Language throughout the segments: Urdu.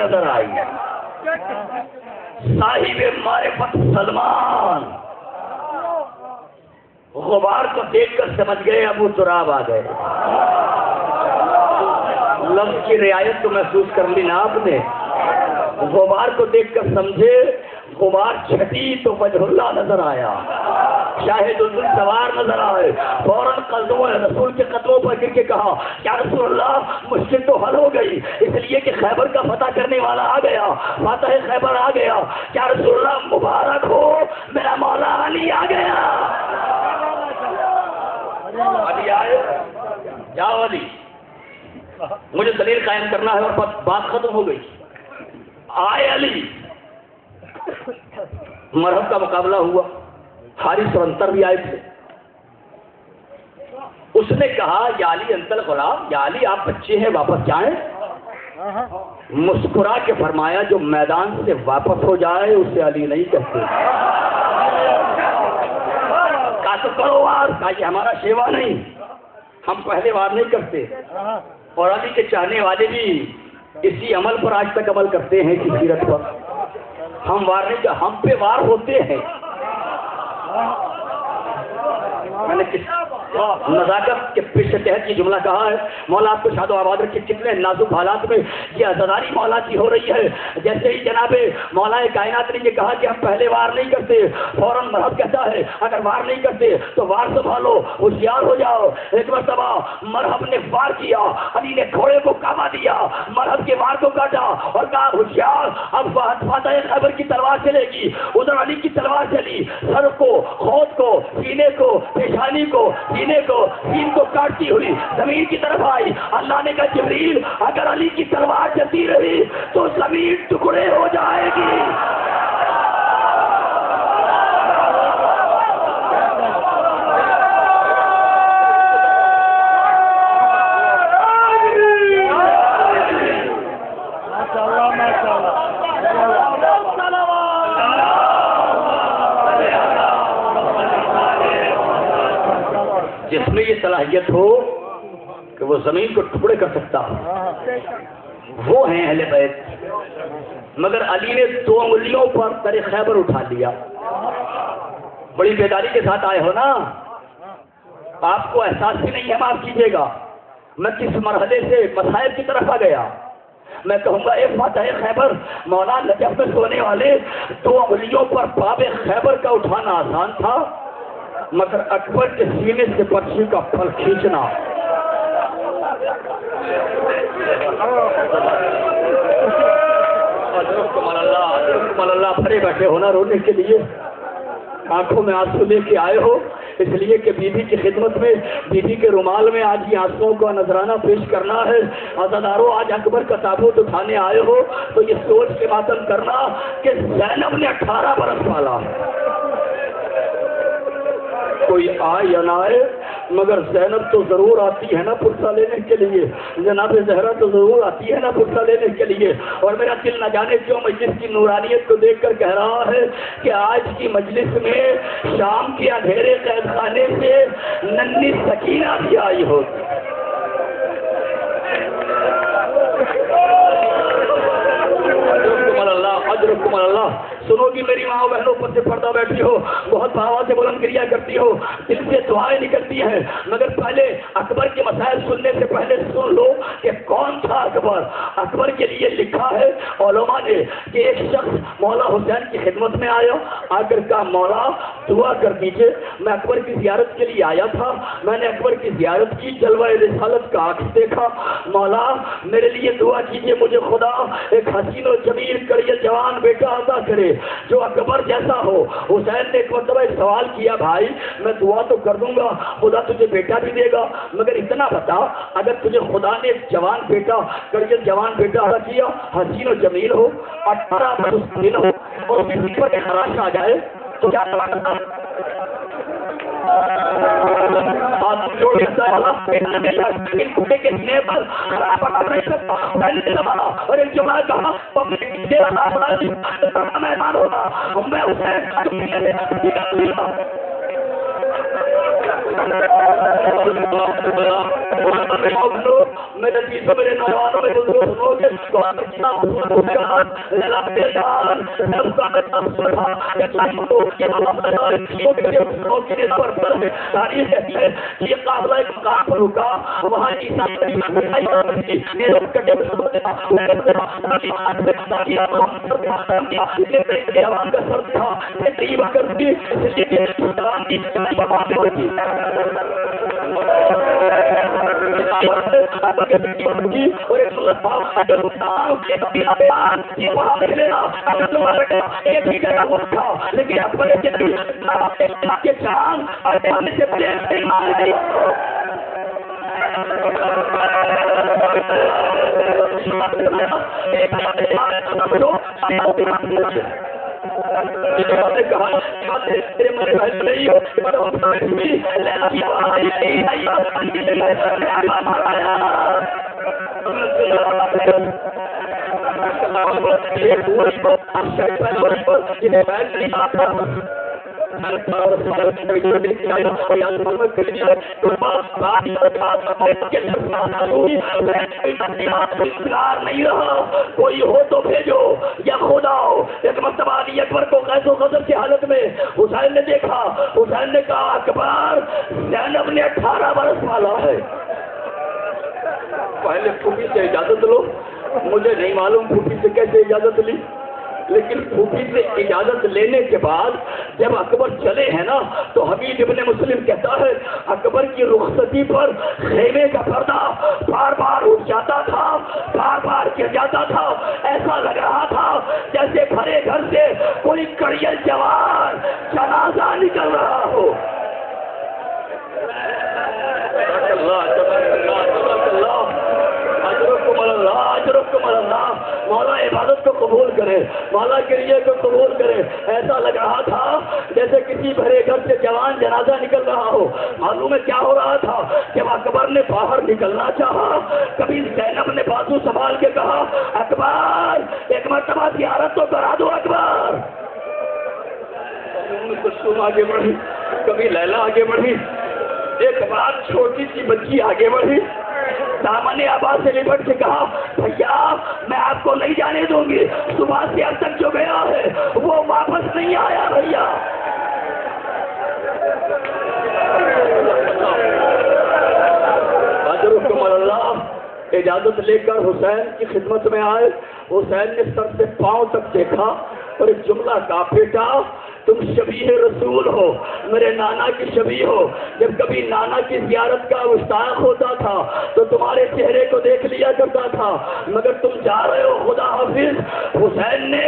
نظر آئی. صاحب معرفت سلمان غبار کو دیکھ کر سمجھ گئے ابو تراب آ گئے. لفظ کی رعایت کو محسوس کر لی نا آپ نے. غبار کو دیکھ کر سمجھے غبار چھٹی تو وجہ اللہ نظر آیا, شاہد الدل سوار نظر آئے. فوراً قدموں رسول کے قدموں پر گر کے کہا یا رسول اللہ مشکل تو حل ہو گئی, اس لیے کہ خیبر کا فتح کرنے والا آ گیا, فاتح خیبر آ گیا. یا رسول اللہ مبارک ہو, میرا مولا علی آ گیا. علی آئے, جاؤ علی, مجھے دلیل قائم کرنا ہے, اور بات ختم ہو گئی. آئے علی, مرحب کا مقابلہ ہوا. حارث اور انتر بھی آئے تھے. اس نے کہا یا علی انت الغلام, یا علی آپ بچے ہیں واپس جائیں. مسکرا کے فرمایا جو میدان سے واپس ہو جائے اسے علی نہیں کہتے. کہا تو کرو وار, کہا یہ ہمارا شیوا نہیں, ہم پہلے وار نہیں کرتے. اور علی کے چاہنے والے بھی اسی عمل پر آج تک عمل کرتے ہیں کہ سیرت پر ہم وار نہیں, ہم پہ وار ہوتے ہیں. میں نے نزاکت کے پیش تحت یہ جملہ کہا ہے, مولا آپ کو شاد و آباد رکھے. کتنے نازک حالات میں یہ عزاداری مولا کی ہو رہی ہے. جیسے ہی جناب مولا کائنات نے یہ کہا کہ ہم پہلے وار نہیں کرتے, فوراً مرحب کہتا ہے اگر وار نہیں کرتے تو وار سنبھالو, ہوشیار ہو جاؤ. ایک مرتبہ مرحب نے وار کیا, علی نے گھوڑے کو کعبہ دیا, مرحب کے وار کو کاٹا اور کہا ہوشیار, اب فاتح خیبر کی تلوار چلے گی. ادھر علی کی تلوار چلی, سر کو, ہونٹ کو, سینے کو, پیشانی کو, سینے کو, سین کو کاٹتی ہوئی زمین کی طرف آئی. اللہ نے کہا جبریل اگر علی کی تلوار چلتی رہی تو زمین ٹکڑے ہو جائے گی. جس میں یہ صلاحیت ہو کہ وہ زمین کو ٹکڑے کر سکتا وہ ہیں اہل بیت. مگر علی نے 2 انگلیوں پر در خیبر اٹھا لیا. بڑی بیداری کے ساتھ آئے ہو نا, آپ کو احساس بھی نہیں ہے, معاف کیجیے گا میں کس مرحلے سے مسائل کی طرف آ گیا. میں کہوں گا ایک فاتح خیبر مولا نجف میں سونے والے 2 انگلیوں پر باب خیبر کا اٹھانا آسان تھا, مگر اکبر کے سینے سے پرچی کا پھل کھینچنا. اللہ بھرے بیٹھے ہونا رونے کے لیے, آنکھوں میں آنسو لے کے آئے ہو اس لیے کہ بیوی کی خدمت میں, بیوی کے رومال میں آج یہ آنسوؤں کا نذرانہ پیش کرنا ہے. عزادارو آج اکبر کا تابوت اٹھانے آئے ہو تو یہ سوچ کے ماتم کرنا کہ زینب نے 18 برس پالا ہے. کوئی آئے یا نہ آئے مگر زینب تو ضرور آتی ہے نا پرسہ لینے کے لیے, جناب زہرا تو ضرور آتی ہے نا پرسہ لینے کے لیے. اور میرا دل نہ جانے کیوں مجلس کی نورانیت کو دیکھ کر کہہ رہا ہے کہ آج کی مجلس میں شام کے اندھیرے قید خانے سے ننھی سکینہ بھی آئی ہوتی. اجرکم اللہ. سنو گی میری ماں بہنوں پر سے پردہ بیٹھی ہو, بہت بھاوا سے بلند کریا کرتی ہو, دل سے دعائیں نکلتی ہیں, مگر پہلے اکبر کے مسائل سننے سے پہلے سن لو کہ کون تھا اکبر. اکبر کے لیے لکھا ہے علماء نے کہ ایک شخص مولا حسین کی خدمت میں آیا, آ کر کہا مولا دعا کر دیجئے, میں اکبر کی زیارت کے لیے آیا تھا, میں نے اکبر کی زیارت کی, جلوہ رسالت کا عکس دیکھا, مولا میرے لیے دعا کیجئے, مجھے خدا ایک حسین و جمیل کڑیل جوان بیٹا عطا کرے جو اکبر جیسا ہو. حسین نے ایک مرتبہ ایک سوال کیا, بھائی میں دعا تو کر دوں گا, خدا تجھے بیٹا بھی دے گا, مگر اتنا بتا اگر تجھے خدا نے ایک جوان بیٹا کڑیل جوان بیٹا عطا کیا, حسین و جمیل ہو, 18 برس دن ہو اور زندگی پر خراش آ جائے تو کیا کرنا؟ میرے چیزوں میرے نوجوانوں میں سنو گے یہ قابلہ ایک مقام پر رکا وہاں نہیں رہا کوئی ہو تو بھیجو یا خود آؤ. ایک مرتبہ علی اکبر کو غیظ و غضب کی حالت میں حسین نے دیکھا. حسین نے کہا اکبر زینب نے 18 برس پالا ہے. پہلے پھوپھی سے اجازت لو. مجھے نہیں معلوم پھوپھی سے کیسے اجازت لی, لیکن پھوپھی سے اجازت لینے کے بعد جب اکبر چلے ہیں نا تو حمید ابن مسلم کہتا ہے اکبر کی رخصتی پر خیمے کا پردہ بار بار اٹھ جاتا تھا, بار بار گر جاتا تھا. ایسا لگ رہا تھا جیسے بھرے گھر سے کوئی کڑیل جوان جنازہ نکل رہا ہو. مولا عبادت کو قبول کرے, مولا کرئے کو قبول کرے. ایسا لگ رہا تھا جیسے کسی بھرے گھر سے جوان جنازہ نکل رہا ہو. معلوم ہے کیا ہو رہا تھا؟ جب اکبر نے باہر نکلنا چاہا, کبھی زینب نے بازو سنبھال کے کہا اکبر ایک مرتبہ زیارت تو کرا دو اکبر. کلثوم آگے بڑھی, کبھی لیلا آگے بڑھی. ایک بات چھوٹی سی بچی آگے بڑھی, دامن آباد سے لپٹ کے کہا بھیا میں آپ کو نہیں جانے دوں گی. صبح سے اب تک جو گیا ہے وہ واپس نہیں آیا بھیا. اجرکم اللہ. اجازت لے کر حسین کی خدمت میں آئے. حسین نے سر سے پاؤں تک دیکھا اور ایک جملہ کہا بیٹا تم شبیہ رسول ہو, میرے نانا کی شبیہ ہو. جب کبھی نانا کی زیارت کا مشتاق ہوتا تھا تو تمہارے چہرے کو دیکھ لیا کرتا تھا, مگر تم جا رہے ہو خدا حافظ. حسین نے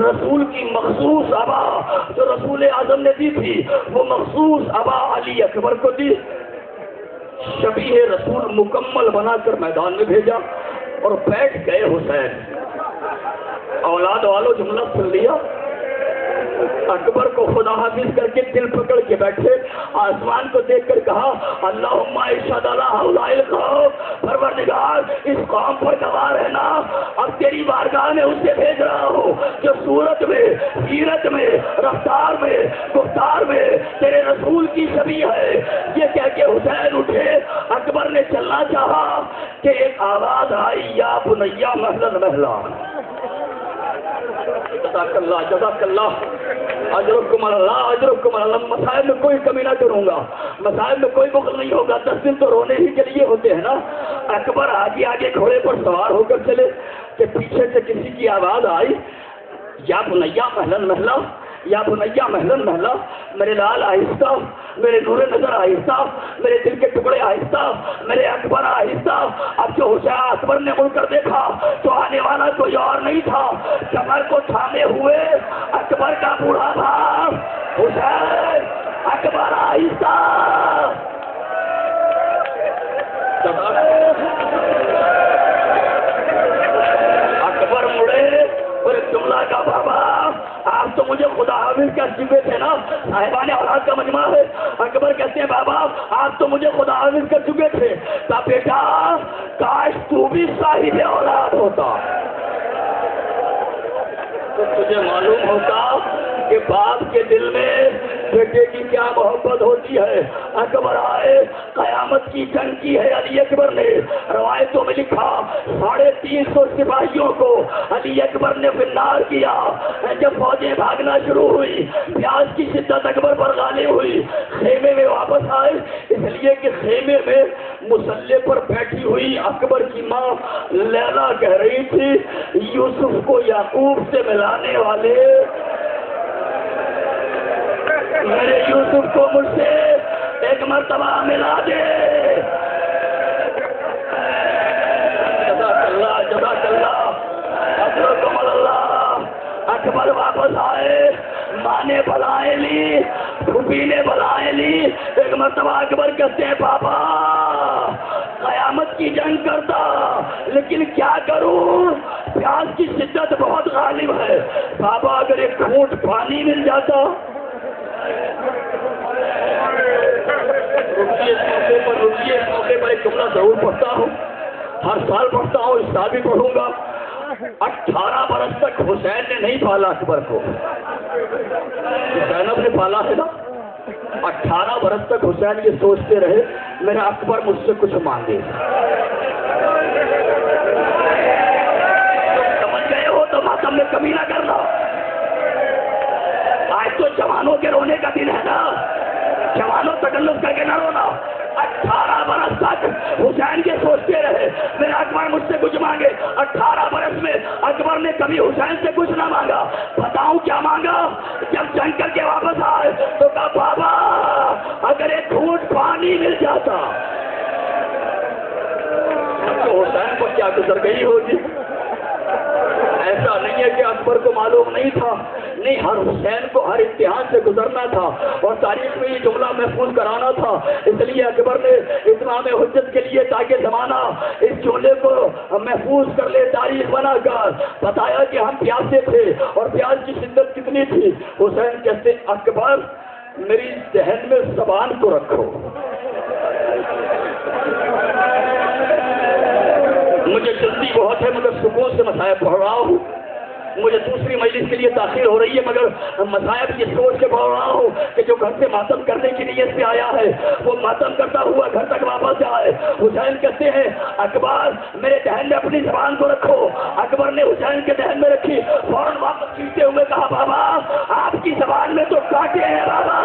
رسول کی مخصوص عبا جو رسول اعظم نے دی تھی وہ مخصوص عبا علی اکبر کو دی. شبیہ رسول مکمل بنا کر میدان میں بھیجا اور بیٹھ گئے حسین. اولاد والوں جملہ سن لیا. اکبر کو خدا حافظ کر کے دل پکڑ کے بیٹھے, آسمان کو دیکھ کر کہا اللہم اشہد علی ہؤلاء القوم, پروردگار اس قوم پر گواہ رہنا اب تیری بارگاہ میں اسے بھیج رہا ہوں جو صورت میں, سیرت میں, رفتار میں, گفتار میں تیرے رسول کی شبیہ ہے. یہ کہہ کے حسین اٹھے. اکبر نے چلنا چاہا کہ ایک آواز آئی یا بنیا مہلن مہلا. جزاک اللہ, جزاک اللہ, اجرکم اللہ, اجرکم اللہ. مسائل میں کوئی کمی نہ کروں گا, مسائل میں کوئی بخل نہیں ہوگا. 10 دن تو رونے ہی کے لیے ہوتے ہیں نا. اکبر آگے آگے گھوڑے پر سوار ہو کر چلے کہ پیچھے سے کسی کی آواز آئی یا بنیا مہلن مہلا, یا بنیا مہلن مہلا. میرے لال آہستہ, میرے نور نظر آہستہ, میرے دل کے ٹکڑے آہستہ, میرے اکبر آہستہ. اب جو حسین اکبر نے مڑ کر دیکھا تو آنے والا کوئی اور نہیں تھا, کمر کو تھامے ہوئے اکبر کا بوڑھا بھائی حسین. اکبر آہستہ. اکبر مڑے اور ایک جملہ کا بابا آپ تو مجھے خدا حافظ کا چکے تھے نا, صاحبان اولاد کا مجمع ہے. اکبر کہتے ہیں بابا آپ تو مجھے خدا حافظ کر چکے تھے, تو بیٹا کاش تو بھی صاحب اولاد ہوتا تو تجھے معلوم ہوتا کہ باپ کے دل میں بیٹے کی کیا محبت ہوتی ہے. اکبر آئے, قیامت کی جنگ کی ہے علی اکبر نے. روایتوں میں لکھا 350 سپاہیوں کو علی اکبر نے فنار کیا. جب فوجیں بھاگنا شروع ہوئی, پیاس کی شدت اکبر پر غالب ہوئی, خیمے میں واپس آئے, اس لیے کہ خیمے میں مسلح پر بیٹھی ہوئی اکبر کی ماں لیلا کہہ رہی تھی یوسف کو یعقوب سے ملانے والے, میرے یوسف کو مجھ سے ایک مرتبہ ملا دے. جزاک اللہ اکرمکم اللہ. اکبر واپس آئے, ماں نے بلائیں لی, پھوپھی نے بلائیں لی. ایک مرتبہ اکبر کہتے ہیں پاپا قیامت کی جنگ کرتا لیکن کیا کروں, پیاس کی شدت بہت غالب ہے. پاپا اگر ایک گھونٹ پانی مل جاتا. رکیے, اس موقع پر ایک جملہ ضرور پڑھتا ہوں, ہر سال پڑھتا ہوں, اس سال بھی پڑھوں گا. 18 برس تک حسین نے نہیں پالا اکبر کو, زینب نے پالا ہے نا. 18 برس تک حسین یہ سوچتے رہے میرا اکبر مجھ سے کچھ مانگے. سمجھ گئے ہو تو ماتم میں کمی نہ کرنا. آج تو جوانوں کے رونے کا دن ہے نا, جوانوں تکلف کر کے نہ رونا. 18 برس تک حسین کے سوچتے رہے میرا اکبر مجھ سے کچھ مانگے. 18 برس میں اکبر نے کبھی حسین سے کچھ نہ مانگا. بتاؤں کیا مانگا؟ جب جنگ کر کے واپس آئے تو کہا بابا اگر ایک گھونٹ پانی مل جاتا. تو حسین پر کیا گزر گئی ہوگی. ایسا نہیں ہے کہ اکبر کو معلوم نہیں تھا, نہیں, ہر حسین کو ہر امتحان سے گزرنا تھا اور تاریخ میں یہ جملہ محفوظ کرانا تھا. اس لیے اکبر نے اتمام حجت کے لیے تاکہ زمانہ اس جملے کو محفوظ کر لے, تاریخ بنا کر بتایا کہ ہم پیاسے تھے اور پیاس کی شدت کتنی تھی. حسین کہتے اکبر میری ذہن میں زبان کو رکھو, مجھے جلدی بہت ہے مگر سکون سے مسائل پڑھ رہا ہوں. مجھے دوسری مجلس کے لیے تاخیر ہو رہی ہے مگر مصائب کی سوچ کے بول رہا ہوں کہ جو گھر سے ماتم کرنے کی نیت سے آیا ہے وہ ماتم کرتا ہوا گھر تک واپس جائے. حسین کہتے ہیں اکبر میرے ذہن میں اپنی زبان کو رکھو. اکبر نے حسین کے ذہن میں رکھی, فوراً واپس کھینچتے ہوئے کہا بابا آپ کی زبان میں تو کانٹے ہیں بابا.